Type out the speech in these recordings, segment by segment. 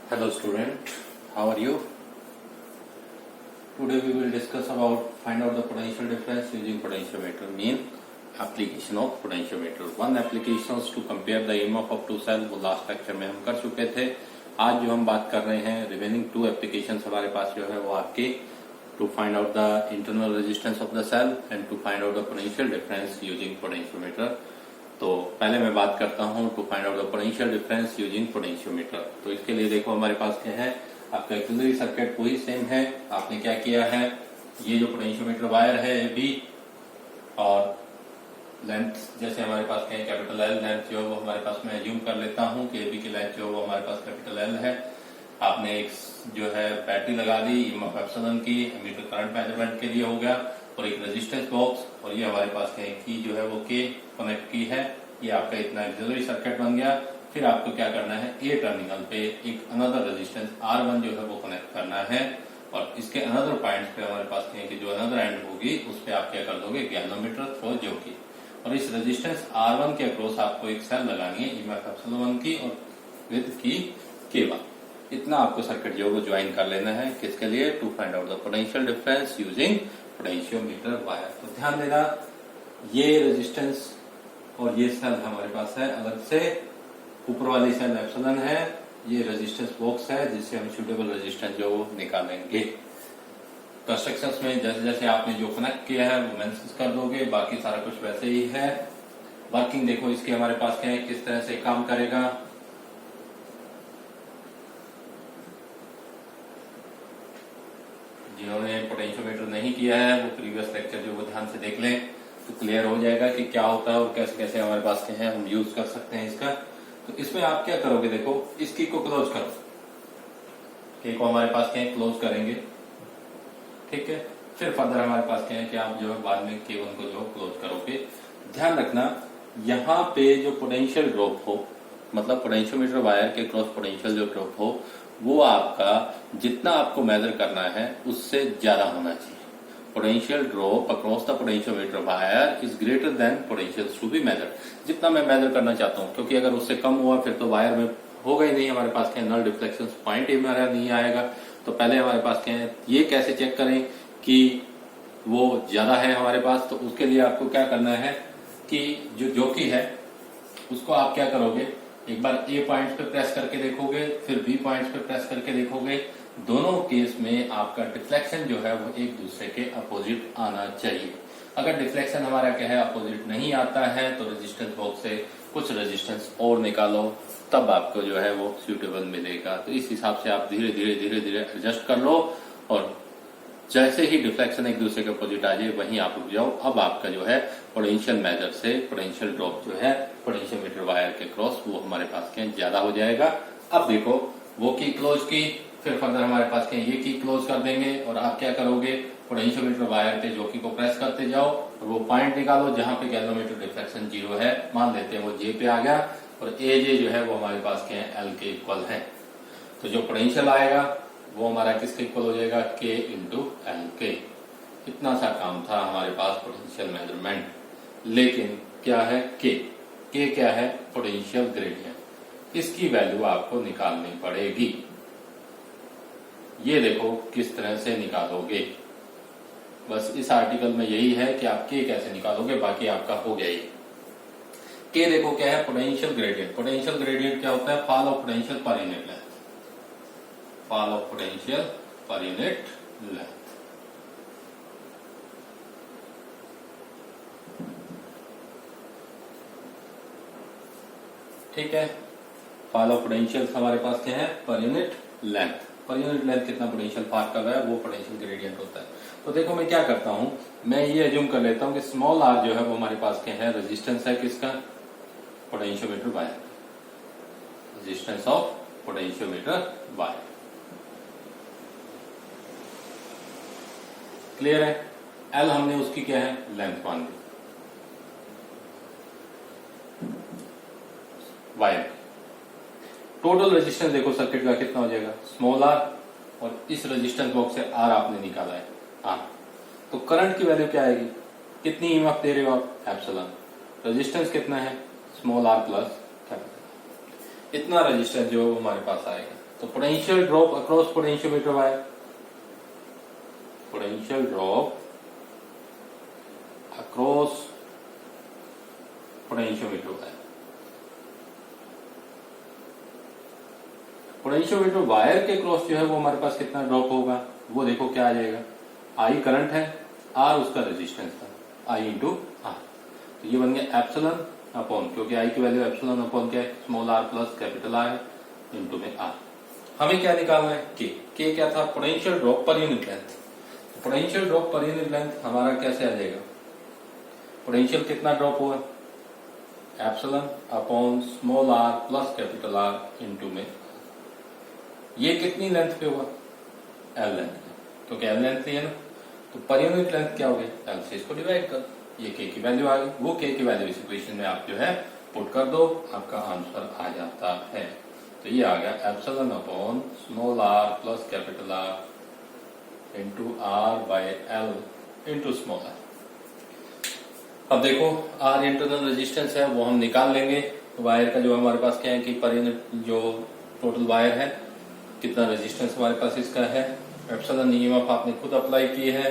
Hello student, how are you? Today we will discuss about find out the potential difference using potentiometer, mean application of potentiometer. One applications to compare the EMF of two cell, वो last lecture में हम कर चुके थे. आज जो हम बात कर रहे हैं रिमेनिंग टू एप्लीकेशंस हमारे पास जो है वो आपके to find out the internal resistance of the cell and to find out the potential difference using potentiometer. तो पहले मैं बात करता हूं to find out the potential difference using potentiometer. तो इसके लिए देखो हमारे पास क्या है, आपका एक्सिलरी सर्किट वही सेम है. आपने क्या किया है, ये जो पोटेंशियोमीटर वायर है ये भी, और लेंथ जैसे हमारे पास क्या है कैपिटल एल लेंथ जो है वो हमारे पास मैं एज्यूम कर लेता हूँ कि एबी की लेंथ जो है वो हमारे पास कैपिटल एल है. आपने एक जो है बैटरी लगा दी EMF एप्सिलॉन की, एमीटर करंट मेजरमेंट के लिए हो गया, और एक रेजिस्टेंस बॉक्स, और ये हमारे पास क्या है की जो है वो के कनेक्ट की है. ये आपका इतना एक्सिलरी सर्किट बन गया. फिर आपको क्या करना है, ए टर्मिनल पे एक अनदर रेजिस्टेंस R1 जो है वो कनेक्ट करना है, और इसके अनदर पॉइंट्स पे हमारे पास क्या है कि जो अनदर एंड होगी उस पे आप क्या कर दोगे, गैल्वेनोमीटर थ्रो जो की, और इस रेजिस्टेंस R1 के अक्रॉस आपको एक सेल लगानी है EMF एप्सिलॉन की और विद की K1. इतना आपको सर्किट जो है ज्वाइन कर लेना है. किसके लिए, to find out the potential difference using potentiometer wire. तो ध्यान देना, ये रेजिस्टेंस और ये सेल हमारे पास है अलग से. ऊपर वाली सेल एप्सिलॉन है, ये रेजिस्टेंस बॉक्स है जिससे हम सुटेबल रेजिस्टेंस जो निकालेंगे. कंस्ट्रक्शंस में जैसे जैसे आपने जो कनेक्ट किया है वो मेंशन कर दोगे, बाकी सारा कुछ वैसे ही है. वर्किंग देखो इसके हमारे पास क्या है, किस तरह से काम करेगा. जिन्होंने पोटेंशियोमीटर नहीं किया है वो प्रीवियस लेक्चर जो वो ध्यान से देख लें तो क्लियर हो जाएगा कि क्या होता है और कैसे कैसे हमारे पास क्या है हम यूज कर सकते हैं इसका. तो इसमें आप क्या करोगे, देखो इसकी को क्लोज करो, के को हमारे पास क्या है क्लोज करेंगे, ठीक है. फिर फर्दर हमारे पास क्या है कि आप जो है बाद में K1 को जो क्लोज करोगे. ध्यान रखना यहाँ पे जो पोटेंशियल ड्रॉप हो, मतलब पोटेंशियोमीटर वायर के क्रॉस पोटेंशियल जो ड्रॉप हो वो आपका जितना आपको मेजर करना है उससे ज्यादा होना चाहिए. Potential drop across the potentiometer wire is greater than potential to be measure. जितना मैं मेजर करना चाहता हूं, क्योंकि अगर उससे कम हुआ फिर तो वायर में होगा ही नहीं, हमारे पास क्या नल डिफ्लेक्शन पॉइंट ही हमारा नहीं आएगा. तो पहले हमारे पास क्या है, ये कैसे चेक करें कि वो ज्यादा है हमारे पास. तो उसके लिए आपको क्या करना है कि जो की है उसको आप क्या करोगे, एक बार ए पॉइंट्स पे प्रेस करके देखोगे, फिर बी पॉइंट्स पे प्रेस करके देखोगे. दोनों केस में आपका डिफ्लेक्शन जो है वो एक दूसरे के अपोजिट आना चाहिए. अगर डिफ्लेक्शन हमारा क्या है अपोजिट नहीं आता है तो रेजिस्टेंस बॉक्स से कुछ रेजिस्टेंस और निकालो, तब आपको जो है वो सूटेबल मिलेगा. तो इस हिसाब से आप धीरे धीरे धीरे धीरे एडजस्ट कर लो, और जैसे ही डिफ्लेक्शन एक दूसरे के अपोजिट आ जाए वहीं आप रुक जाओ. अब आपका जो है पोटेंशियल मेजर से पोटेंशियल ड्रॉप जो है पोटेंशियोमीटर वायर के क्रॉस वो हमारे पास क्या ज्यादा हो जाएगा. अब देखो वो की क्लोज की, फिर फर्दर हमारे पास क्या ये की क्लोज कर देंगे, और आप क्या करोगे पोटेंशियोमीटर वायर पे जोकी को प्रेस करते जाओ और वो पॉइंट निकालो जहां पे गैल्वेनोमीटर डिफ्लेक्शन 0 है. मान लेते हैं वो जे पे आ गया, और ए जे जो है वो हमारे पास क्या है एल के इक्वल है. तो जो पोटेंशियल आएगा वो हमारा किसके इक्वल हो जाएगा, के इंटू एल के. इतना सा काम था हमारे पास पोटेंशियल मेजरमेंट. लेकिन क्या है के क्या है, पोटेंशियल ग्रेडियंट. इसकी वैल्यू आपको निकालनी पड़ेगी. ये देखो किस तरह से निकालोगे, बस इस आर्टिकल में यही है कि आप के कैसे निकालोगे, बाकी आपका हो गया ही. के देखो क्या है, पोटेंशियल ग्रेडियंट. पोटेंशियल ग्रेडियंट क्या होता है, फॉल ऑफ पोटेंशियल पर unit length. Fall of potential पर यूनिट लेंथ. ठीक है, फॉल ऑफ पोटेंशियल हमारे पास क्या है, पर यूनिट लेंथ. पर यूनिट लेंथ कितना पोटेंशियल पार कर रहा है वो पोटेंशियल ग्रेडियंट होता है. तो देखो मैं क्या करता हूं, मैं ये एज्यूम कर लेता हूं कि स्मॉल आर जो है वो हमारे पास क्या है, रेजिस्टेंस है किसका, potentiometer wire. Resistance of potentiometer wire. Clear है. एल हमने उसकी क्या है लेंथ मान ली वायर. टोटल रेजिस्टेंस देखो सर्किट का कितना हो जाएगा, स्मॉल आर, और इस रेजिस्टेंस बॉक्स से आर आपने निकाला है आर. तो करंट की वैल्यू क्या आएगी, कितनी ईएमएफ दे रहे हो आप, एप्सिलॉन. रेजिस्टेंस कितना है, स्मॉल आर प्लस कैपिटल. इतना रेजिस्टेंस जो हमारे पास आएगा. तो potential drop across potentiometer wire, potential drop across potentiometer wire. Potentiometer wire के क्रॉस जो है वो हमारे पास कितना ड्रॉप होगा, वो देखो क्या आ जाएगा। आई करंट है, आर उसका रेजिस्टेंस था, आई इंटू आर। तो ये बन गया एप्सिलॉन अपॉन, क्योंकि आई की वैल्यू एप्सिलॉन अपॉन क्या है, small R plus capital R into में आर। हमें क्या निकालना है, के क्या था, potential drop per unit length. Potential drop per unit length हमारा कैसे आ जाएगा, पोटेंशियल कितना ड्रॉप हुआ, epsilon upon small R plus capital R into में। ये कितनी लेंथ पे हुआ, एल लेंथ पे, क्योंकि एल लेंथ है ना, तो पर यूनिट लेंथ क्या हो गया, एल से इसको डिवाइड कर, ये के की वैल्यू आ गई। वो के की वैल्यू इस इक्वेशन में आप जो है पुट कर दो, आपका आंसर आ जाता है। तो ये आ गया epsilon upon small R plus capital R into R by L into small R. अब देखो आर इंटरनल रेजिस्टेंस है वो हम निकाल लेंगे। तो वायर का जो हमारे पास क्या है कि पर यूनिट जो टोटल वायर है कितना रेजिस्टेंस हमारे पास इसका है, एप्सिलॉन ईएमएफ आपने खुद अप्लाई की है,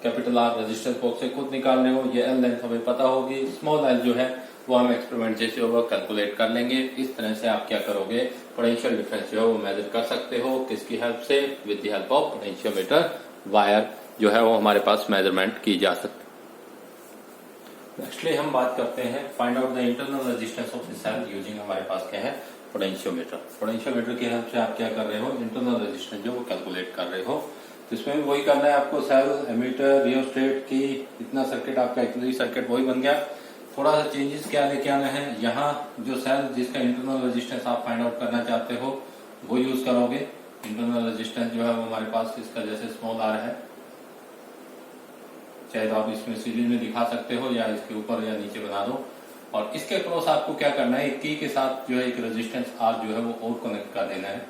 कैपिटल आर रेजिस्टेंस बॉक्स से खुद निकाल रहे हो, ये एल लेंथ हमें पता होगी, स्मॉल एल जो है वो हम एक्सपेरिमेंट जैसे होगा कैलकुलेट कर लेंगे। इस तरह से आप क्या करोगे, पोटेंशियल डिफरेंस जो है वो मेजर कर सकते हो, किसकी हेल्प से, with the help of potentiometer wire जो है वो हमारे पास मेजरमेंट की जा सकती है। नेक्स्टली हम बात करते हैं find out the internal resistance of the cell using हमारे पास क्या है, पोटेंशियोमीटर। पोटेंशियोमीटर की हेल्प से आप क्या कर रहे हो, इंटरनल रेजिस्टेंस जो वो कैलकुलेट कर रहे हो। तो इसमें भी वही करना है आपको, सेल, एमीटर, रियोस्टेट की इतना सर्किट आपका इतना सर्किट वही बन गया। थोड़ा सा चेंजेस क्या लेके आना है, यहाँ जो सेल जिसका इंटरनल रेजिस्टेंस आप फाइंड आउट करना चाहते हो वो यूज करोगे। इंटरनल रेजिस्टेंस जो है वो हमारे पास इसका जैसे स्मॉल आर है, चाहे तो आप इसमें सीरीज में दिखा सकते हो या इसके ऊपर या नीचे बना दो। और इसके क्रॉस आपको क्या करना है, की के साथ जो है एक रेजिस्टेंस आर जो है वो और कनेक्ट कर देना है।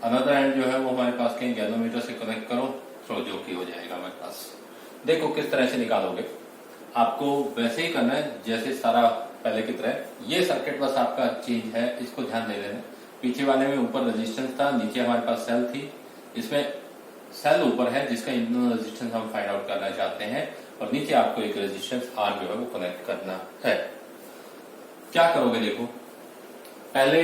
अनदर एंड जो है वो हमारे पास कहीं गैलोमीटर से कनेक्ट करो, तो जो की हो जाएगा हमारे पास। देखो किस तरह से निकालोगे, आपको वैसे ही करना है जैसे सारा पहले की तरह। ये सर्किट बस आपका चेंज है, इसको ध्यान दे लेना। पीछे वाले में ऊपर रेजिस्टेंस था, नीचे हमारे पास सेल थी, इसमें सेल ऊपर है जिसका इंटरनल रेजिस्टेंस हम फाइंड आउट करना चाहते हैं, और नीचे आपको एक रेजिस्टेंस आर जो है वो कनेक्ट करना है। क्या करोगे, देखो पहले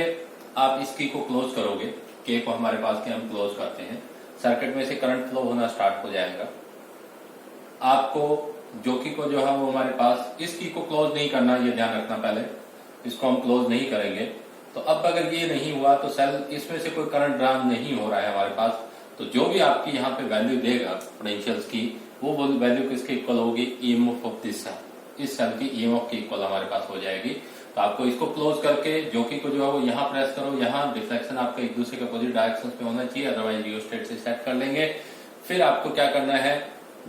आप इस की को क्लोज करोगे, के को हमारे पास के हम क्लोज करते हैं, सर्किट में से करंट फ्लो होना स्टार्ट हो जाएगा। आपको जो की को जो है वो हमारे पास इस की को क्लोज नहीं करना, ये ध्यान रखना, पहले इसको हम क्लोज नहीं करेंगे। तो अब अगर ये नहीं हुआ तो सेल इसमें से कोई करंट ड्रा नहीं हो रहा है हमारे पास, तो जो भी आपकी यहाँ पे वैल्यू देगा पोटेंशियल्स की, वो वैल्यू किसके इक्वल होगी, ईएमएफ ऑफ दिस सेल, इस सेल की ईएमएफ की इक्वल हमारे पास हो जाएगी। तो आपको इसको क्लोज करके जो की को जो है वो यहाँ प्रेस करो, यहाँ डिफ्लेक्शन आपका एक दूसरे के अपोजिट डायरेक्शन पे होना चाहिए, अदरवाइज रियोस्टेट से सेट कर लेंगे। फिर आपको क्या करना है,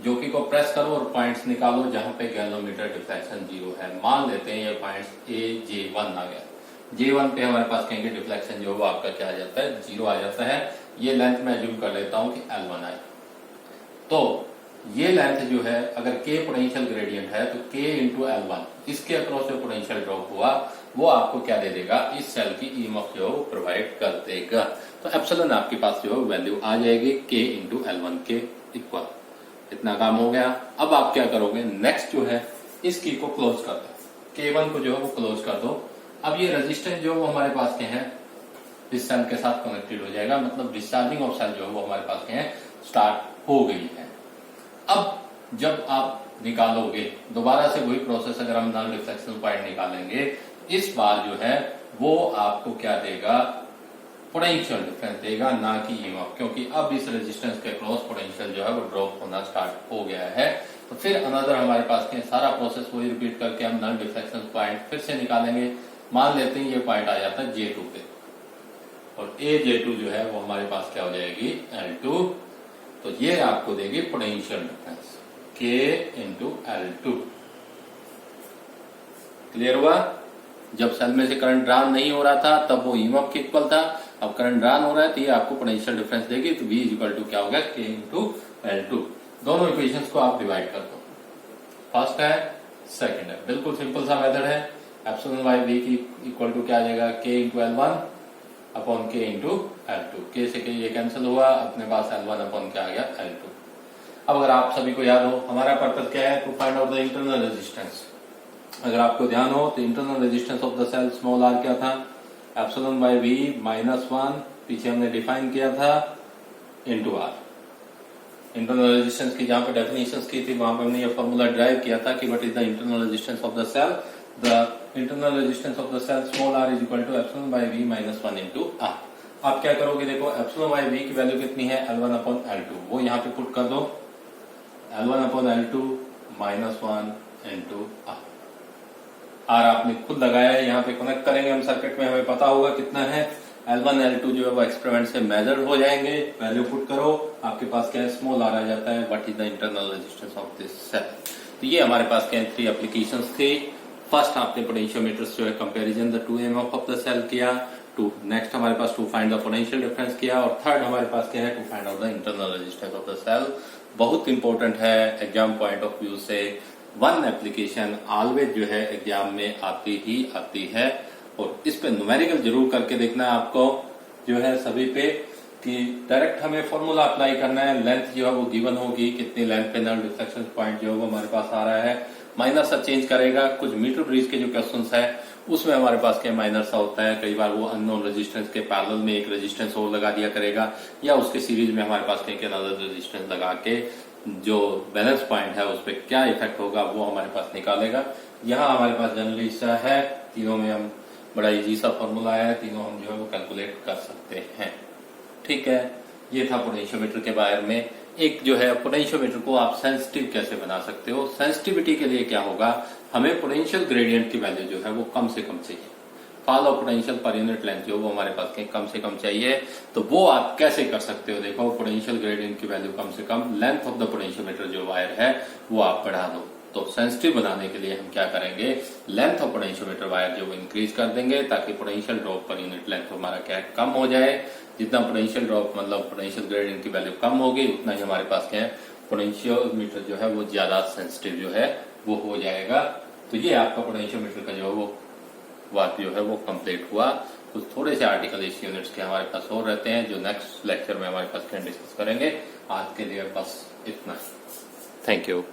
जो की को प्रेस करो और पॉइंट्स निकालो जहां पे गैलोमीटर डिफ्लेक्शन 0 है। मान लेते हैं ये पॉइंट्स J1 आ गया, J1 पे हमारे पास कहेंगे डिफ्लेक्शन जो वो आपका क्या आ जाता है, 0 आ जाता है। ये लेंथ मैं अज्यूम कर लेता हूं कि L1 आए। तो ये लेंथ जो है, अगर K पोटेंशियल ग्रेडियंट है तो K इंटू L1, इसके अक्रॉस जो पोटेंशियल ड्रॉप हुआ वो आपको क्या दे देगा, इस सेल की ईएमएफ जो प्रोवाइड कर देगा। तो एप्सिलॉन आपके पास जो वैल्यू आ जाएगी K इंटू L1 के इक्वल। इतना काम हो गया। अब आप क्या करोगे, नेक्स्ट जो है इस की को क्लोज कर दो, K1 को जो है वो क्लोज कर दो। अब ये रेजिस्टेंस जो वो हमारे पास के हैं इस सेल के साथ कनेक्टेड हो जाएगा, मतलब डिस्चार्जिंग ऑफ सेल जो है वो हमारे पास के हैं स्टार्ट हो गई है। अब जब आप निकालोगे दोबारा से वही प्रोसेस, अगर हम नल डिफ्लेक्शन पॉइंट निकालेंगे, इस बार जो है वो आपको क्या देगा, पोटेंशियल डिफरेंस देगा, ना कि ईएमएफ, क्योंकि अब इस रेजिस्टेंस के क्रॉस पोटेंशियल जो है वो ड्रॉप होना स्टार्ट हो गया है। तो फिर अनदर हमारे पास के सारा प्रोसेस वही रिपीट करके हम नल डिफ्लेक्शन पॉइंट फिर से निकालेंगे। मान लेते हैं ये पॉइंट आ जाता है J2 पे, और J2 जो है वो हमारे पास क्या हो जाएगी, L2। तो ये आपको देगी potential difference K into L2। Clear हुआ? जब सेल में से करंट ड्रान नहीं हो रहा था तब वो ईएमएफ के इक्वल था, अब करंट ड्रान हो रहा है तो ये आपको पोटेंशियल डिफरेंस देगी। तो V इक्वल टू क्या होगा, K इंटू L2। दोनों इक्वेशंस को आप डिवाइड कर दो, फर्स्ट है सेकंड है, बिल्कुल सिंपल सा मेथड है। एप्सिलॉन बाय V की इक्वल टू क्या आ जाएगा, K इंटू L1 अपॉन के इंटू L2। के से के ये कैंसिल हुआ, अपने पास L1 अपॉन के आ गया L2। अब अगर आप सभी को याद हो हमारा पर्पस क्या है, to find out the internal resistance. अगर आपको ध्यान हो तो internal resistance of the cell small r क्या था, एप्सिलॉन बाय v -1 पीछे हमने डिफाइन किया था इंटू r। इंटरनल रेजिस्टेंस की जहां पर डेफिनेशन की थी वहां पर हमने ये फॉर्मूला ड्राइव किया था कि what is the internal resistance of the cell. The internal resistance of the cell small r is equal to epsilon by v -1 into r। आप क्या करोगे, देखो एप्सिलॉन बाय v की वैल्यू कितनी है, L1 अपॉन L2, वो यहाँ पे पुट कर दो, L1 upon L2 -1 into r। Are आपने खुद लगाया है, यहाँ पे कनेक्ट करेंगे हम सर्किट में, हमें पता होगा कितना है, L1 L2 जो है वो एक्सपेरिमेंट से मेजर हो जाएंगे। वैल्यू पुट करो, आपके पास क्या है, स्मॉल आर आ जाता है, what is the internal resistance of this cell. तो ये हमारे पास क्या है, 3 एप्लीकेशंस थे। फर्स्ट आपने पोटेंशियोमीटर्स जो है comparison the 2 EMF of the cell किया, नेक्स्ट हमारे पास to find the potential difference किया, और थर्ड हमारे पास क्या है, to find out the internal resistance of the cell. बहुत इंपॉर्टेंट है एग्जाम पॉइंट ऑफ व्यू से, वन एप्लीकेशन ऑलवेज जो है एग्जाम में आती ही आती है, और इस पे न्यूमेरिकल जरूर करके देखना है आपको जो है सभी पे, कि डायरेक्ट हमें फॉर्मूला अप्लाई करना है। लेंथ जो है वो गिवन होगी, कितनी लेंथ पे नल डिफ्लेक्शन पॉइंट जो है वो हमारे पास आ रहा है, माइनर सा चेंज करेगा। कुछ मीटर ब्रिज के जो क्वेश्चंस है उसमें हमारे पास क्या माइनर सा होता है, कई बार वो अननोन रेजिस्टेंस के पैरेलल में एक रेजिस्टेंस और लगा दिया करेगा, या उसके सीरीज में हमारे पास कहीं अनदर रेजिस्टेंस लगा के जो बैलेंस पॉइंट है उस पर क्या इफेक्ट होगा वो हमारे पास निकालेगा। यहाँ हमारे पास जनरली ऐसा है, तीनों में हम बड़ा इजी सा फॉर्मूला है, तीनों हम जो है वो कैलकुलेट कर सकते हैं। ठीक है, ये था पोटेंशियोमीटर के बारे में। एक जो है पोटेंशियोमीटर को आप सेंसिटिव कैसे बना सकते हो, सेंसिटिविटी के लिए क्या होगा, हमें पोटेंशियल ग्रेडियंट की वैल्यू जो है वो कम से कम चाहिए, फॉल ऑफ पोटेंशियल पर यूनिट लेंथ जो वो हमारे पास कम से कम चाहिए। तो वो आप कैसे कर सकते हो, देखो पोटेंशियल ग्रेडियंट की वैल्यू कम से कम, लेंथ ऑफ द पोटेंशियोमीटर जो वायर है वो आप बढ़ा दो। तो सेंसिटिव बनाने के लिए हम क्या करेंगे, लेंथ ऑफ पोटेंशियोमीटर वायर जो वो इंक्रीज कर देंगे, ताकि potential drop per unit length हमारा क्या कम हो जाए। जितना पोटेंशियल ड्रॉप मतलब पोटेंशियल ग्रेडियंट की वैल्यू कम होगी, उतना ही हमारे पास क्या है, पोटेंशियोमीटर जो है वो ज्यादा सेंसिटिव जो है वो हो जाएगा। तो ये आपका पोटेंशियोमीटर का जो है वो वर्क जो है वो कंप्लीट हुआ। कुछ थोड़े से आर्टिकल इस यूनिट्स के हमारे पास और रहते हैं जो नेक्स्ट लेक्चर में हमारे पास डिस्कस करेंगे। आज के लिए बस इतना ही। Thank you.